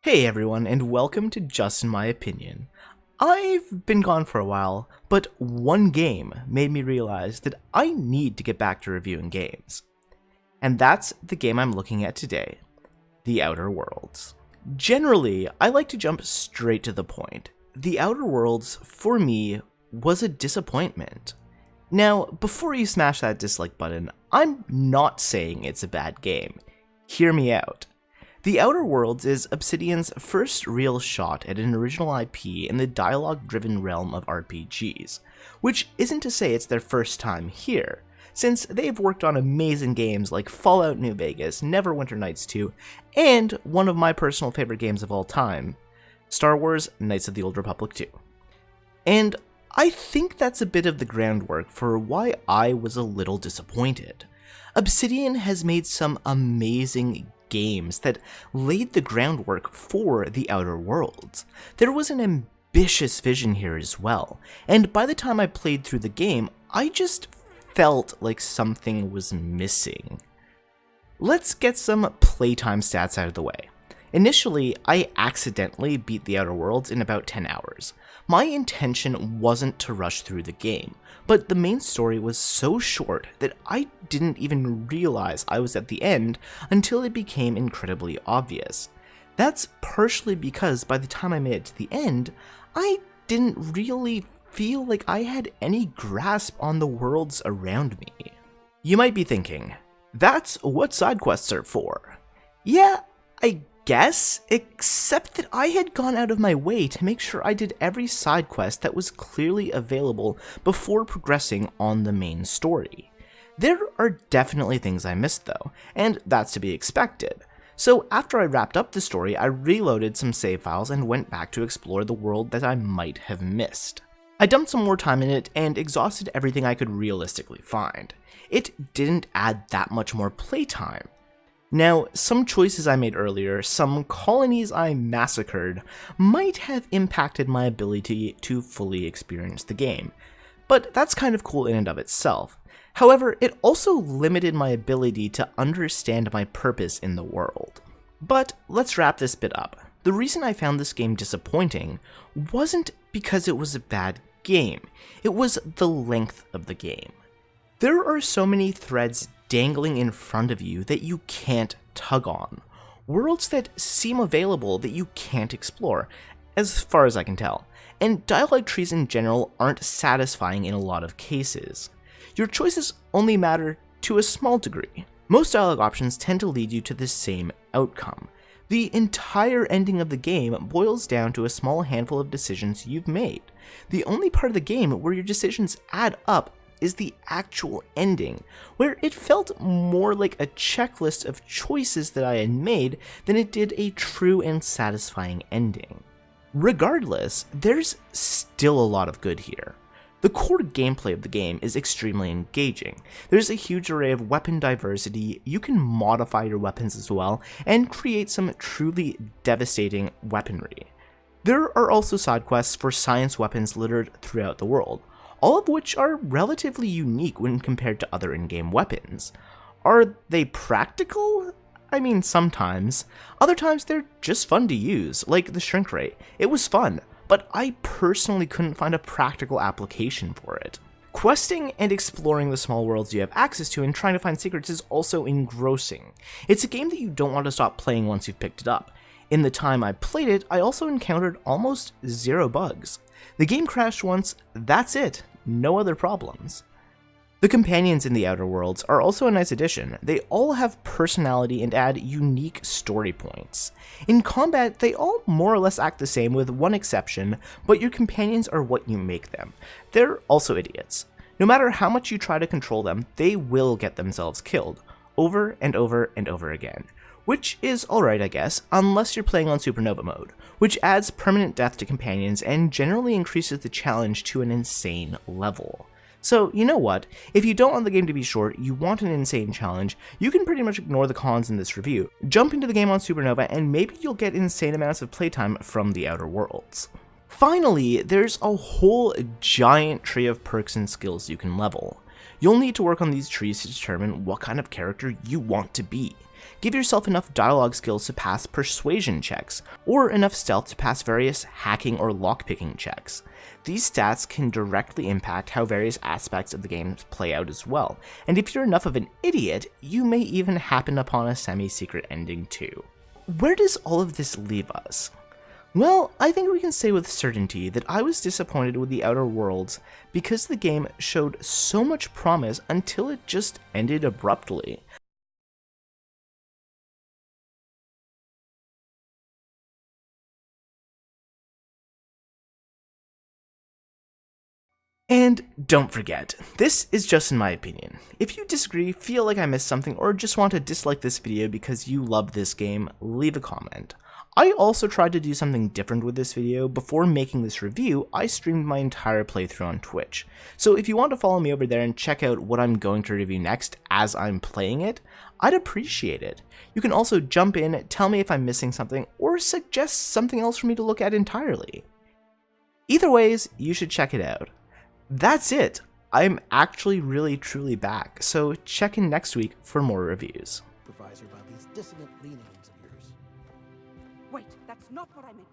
Hey everyone, and welcome to Just In My Opinion. I've been gone for a while, but one game made me realize that I need to get back to reviewing games. And that's the game I'm looking at today, The Outer Worlds. Generally, I like to jump straight to the point. The Outer Worlds, for me, was a disappointment. Now, before you smash that dislike button, I'm not saying it's a bad game. Hear me out. The Outer Worlds is Obsidian's first real shot at an original IP in the dialogue-driven realm of RPGs, which isn't to say it's their first time here, since they've worked on amazing games like Fallout New Vegas, Neverwinter Nights 2, and one of my personal favorite games of all time, Star Wars Knights of the Old Republic 2. And I think that's a bit of the groundwork for why I was a little disappointed. Obsidian has made some amazing games that laid the groundwork for The Outer Worlds. There was an ambitious vision here as well, and by the time I played through the game, I just felt like something was missing. Let's get some Playtime Stats out of the way. Initially, I accidentally beat The Outer Worlds in about 10 hours. My intention wasn't to rush through the game, but the main story was so short that I didn't even realize I was at the end until it became incredibly obvious. That's partially because by the time I made it to the end, I didn't really feel like I had any grasp on the worlds around me. You might be thinking, that's what side quests are for. Yeah, I guess, except that I had gone out of my way to make sure I did every side quest that was clearly available before progressing on the main story. There are definitely things I missed though, and that's to be expected. So after I wrapped up the story, I reloaded some save files and went back to explore the world that I might have missed. I dumped some more time in it and exhausted everything I could realistically find. It didn't add that much more playtime. Now, some choices I made earlier, some colonies I massacred, might have impacted my ability to fully experience the game, but that's kind of cool in and of itself. However, it also limited my ability to understand my purpose in the world. But let's wrap this bit up. The reason I found this game disappointing wasn't because it was a bad game, it was the length of the game. There are so many threads dangling in front of you that you can't tug on. Worlds that seem available that you can't explore, as far as I can tell. And dialogue trees in general aren't satisfying in a lot of cases. Your choices only matter to a small degree. Most dialogue options tend to lead you to the same outcome. The entire ending of the game boils down to a small handful of decisions you've made. The only part of the game where your decisions add up is the actual ending, where it felt more like a checklist of choices that I had made than it did a true and satisfying ending. Regardless, there's still a lot of good here. The core gameplay of the game is extremely engaging. There's a huge array of weapon diversity, you can modify your weapons as well, and create some truly devastating weaponry. There are also side quests for science weapons littered throughout the world, all of which are relatively unique when compared to other in-game weapons. Are they practical? I mean, sometimes. Other times they're just fun to use, like the shrink ray. It was fun, but I personally couldn't find a practical application for it. Questing and exploring the small worlds you have access to and trying to find secrets is also engrossing. It's a game that you don't want to stop playing once you've picked it up. In the time I played it, I also encountered almost zero bugs. The game crashed once, that's it. No other problems. The companions in the Outer Worlds are also a nice addition. They all have personality and add unique story points. In combat, they all more or less act the same with one exception, but your companions are what you make them. They're also idiots. No matter how much you try to control them, they will get themselves killed, over and over and over again. Which is alright, I guess, unless you're playing on Supernova mode, which adds permanent death to companions and generally increases the challenge to an insane level. So, you know what, if you don't want the game to be short, you want an insane challenge, you can pretty much ignore the cons in this review, jump into the game on Supernova, and maybe you'll get insane amounts of playtime from the Outer Worlds. Finally, there's a whole giant tree of perks and skills you can level. You'll need to work on these trees to determine what kind of character you want to be. Give yourself enough dialogue skills to pass persuasion checks, or enough stealth to pass various hacking or lockpicking checks. These stats can directly impact how various aspects of the game play out as well, and if you're enough of an idiot, you may even happen upon a semi-secret ending too. Where does all of this leave us? Well, I think we can say with certainty that I was disappointed with The Outer Worlds because the game showed so much promise until it just ended abruptly. And don't forget, this is just in my opinion. If you disagree, feel like I missed something, or just want to dislike this video because you love this game, leave a comment. I also tried to do something different with this video. Before making this review, I streamed my entire playthrough on Twitch. So if you want to follow me over there and check out what I'm going to review next as I'm playing it, I'd appreciate it. You can also jump in, tell me if I'm missing something, or suggest something else for me to look at entirely. Either ways, you should check it out. That's it. I'm actually really truly back, so check in next week for more reviews. Supervisor about these dissonant leanings of yours. Wait, that's not what I meant.